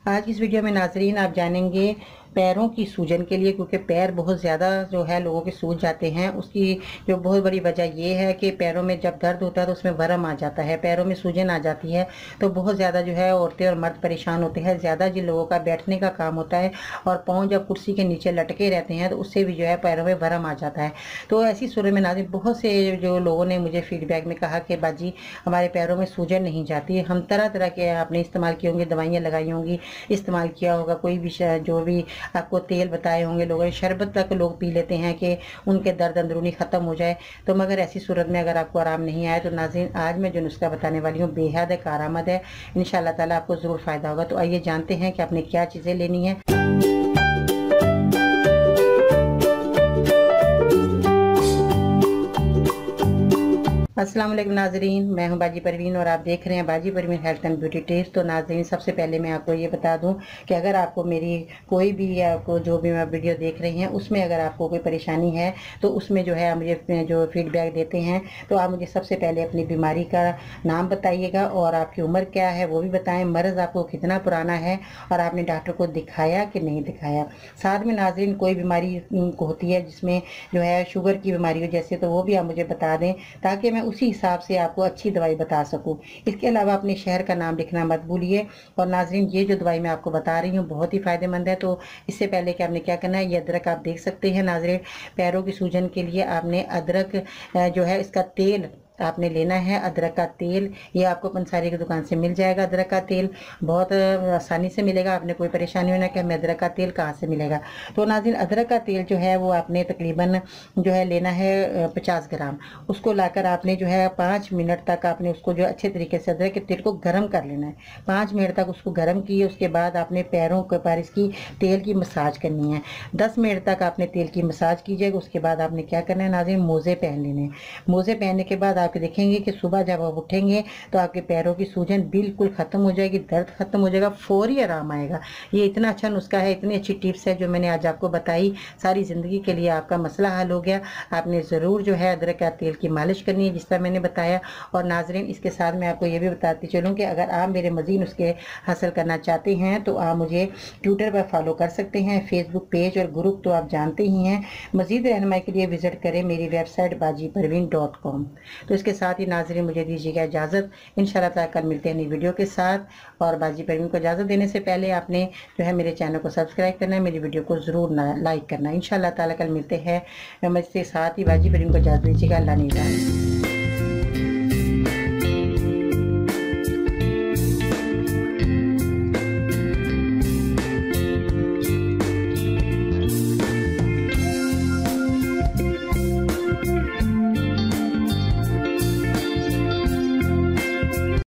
आज की इस वीडियो में नाजरीन आप जानेंगे पैरों की सूजन के लिए, क्योंकि पैर बहुत ज़्यादा जो है लोगों के सूज जाते हैं। उसकी जो बहुत बड़ी वजह ये है कि पैरों में जब दर्द होता है तो उसमें वरम आ जाता है, पैरों में सूजन आ जाती है। तो बहुत ज़्यादा जो है औरतें और मर्द परेशान होते हैं। ज़्यादा जिन लोगों का बैठने का काम होता है और पाँव जब कुर्सी के नीचे लटके रहते हैं तो उससे भी जो है पैरों में वरम आ जाता है। तो ऐसी सूरत में नाज़रीन बहुत से जो लोगों ने मुझे फीडबैक में कहा कि बाजी हमारे पैरों में सूजन नहीं जाती। हम तरह तरह के आपने इस्तेमाल किए होंगे, दवाइयाँ लगाई होंगी, इस्तेमाल किया होगा, कोई भी जो भी आपको तेल बताए होंगे लोगों ने, शरबत तक लोग पी लेते हैं कि उनके दर्द अंदरूनी ख़त्म हो जाए। तो मगर ऐसी सूरत में अगर आपको आराम नहीं आया तो नाज़रीन आज मैं जो नुस्खा बताने वाली हूँ बेहद कारआमद है। इंशाअल्लाह ताला आपको ज़रूर फ़ायदा होगा। तो आइए जानते हैं कि आपने क्या चीज़ें लेनी है। अस्सलाम वालेकुम नाजरीन, मैं हूं बाजी परवीन और आप देख रहे हैं बाजी Parveen health and beauty tips. तो नाजरीन सबसे पहले मैं आपको ये बता दूं कि अगर आपको मेरी कोई भी आपको जो भी मैं वीडियो देख रही हैं उसमें अगर आपको कोई परेशानी है तो उसमें जो है आप मुझे जो फीडबैक देते हैं तो आप मुझे सबसे पहले अपनी बीमारी का नाम बताइएगा और आपकी उम्र क्या है वो भी बताएँ, मर्ज़ आपको कितना पुराना है और आपने डॉक्टर को दिखाया कि नहीं दिखाया। साथ में नाजरीन कोई बीमारी होती है जिसमें जो है शुगर की बीमारी हो जैसे, तो वो भी आप मुझे बता दें ताकि मैं उसी हिसाब से आपको अच्छी दवाई बता सकूं। इसके अलावा अपने शहर का नाम लिखना मत भूलिए। और नाजरीन ये जो दवाई मैं आपको बता रही हूँ बहुत ही फ़ायदेमंद है। तो इससे पहले कि आपने क्या करना है, ये अदरक आप देख सकते हैं नाजरीन, पैरों की सूजन के लिए आपने अदरक जो है इसका तेल आपने लेना है। अदरक का तेल ये आपको पंसारी की दुकान से मिल जाएगा। अदरक का तेल बहुत आसानी से मिलेगा, आपने कोई परेशानी होना कि हमें अदरक का तेल कहाँ से मिलेगा। तो नाज़रीन अदरक का तेल जो है वो आपने तकरीबन जो है लेना है 50 ग्राम। उसको लाकर आपने जो है 5 मिनट तक आपने उसको जो अच्छे तरीके से अदरक के तेल को गर्म कर लेना है। 5 मिनट तक उसको गर्म किए, उसके बाद आपने पैरों के ऊपर इसकी तेल की मसाज करनी है। 10 मिनट तक आपने तेल की मसाज कीजिएगा। उसके बाद आपने क्या करना है नाज़रीन, मोज़े पहन लेने हैं। मोज़े पहनने के बाद आप देखेंगे कि सुबह जब आप उठेंगे तो आपके पैरों की सूजन बिल्कुल ख़त्म हो जाएगी, दर्द ख़त्म हो जाएगा, फौरी आराम आएगा। ये इतना अच्छा नुस्खा है, इतनी अच्छी टिप्स है जो मैंने आज आपको बताई, सारी ज़िंदगी के लिए आपका मसला हल हो गया। आपने ज़रूर जो है अदरक का तेल की मालिश करनी है जिस तरह मैंने बताया। और नाजरीन इसके साथ मैं आपको ये भी बताती चलूँ कि अगर आप मेरे मज़ीद नुस्खे हासिल करना चाहते हैं तो आप मुझे ट्विटर पर फॉलो कर सकते हैं, फेसबुक पेज और ग्रुप तो आप जानते ही हैं। मज़ीद रहनुमाई के लिए विज़िट करें मेरी वेबसाइट bajiparveen.com। तो इसके साथ ही नाज़रीन मुझे दीजिएगा इजाज़त। इंशाअल्लाह ताला कल मिलते हैं नई वीडियो के साथ। और बाजी परवीन को इजाज़त देने से पहले आपने जो है मेरे चैनल को सब्सक्राइब करना है, मेरी वीडियो को ज़रूर लाइक करना है। इंशाअल्लाह ताला कल मिलते हैं। मैं इसके साथ ही बाजी परवीन को इजाज़त दीजिएगा। अल्लाह ने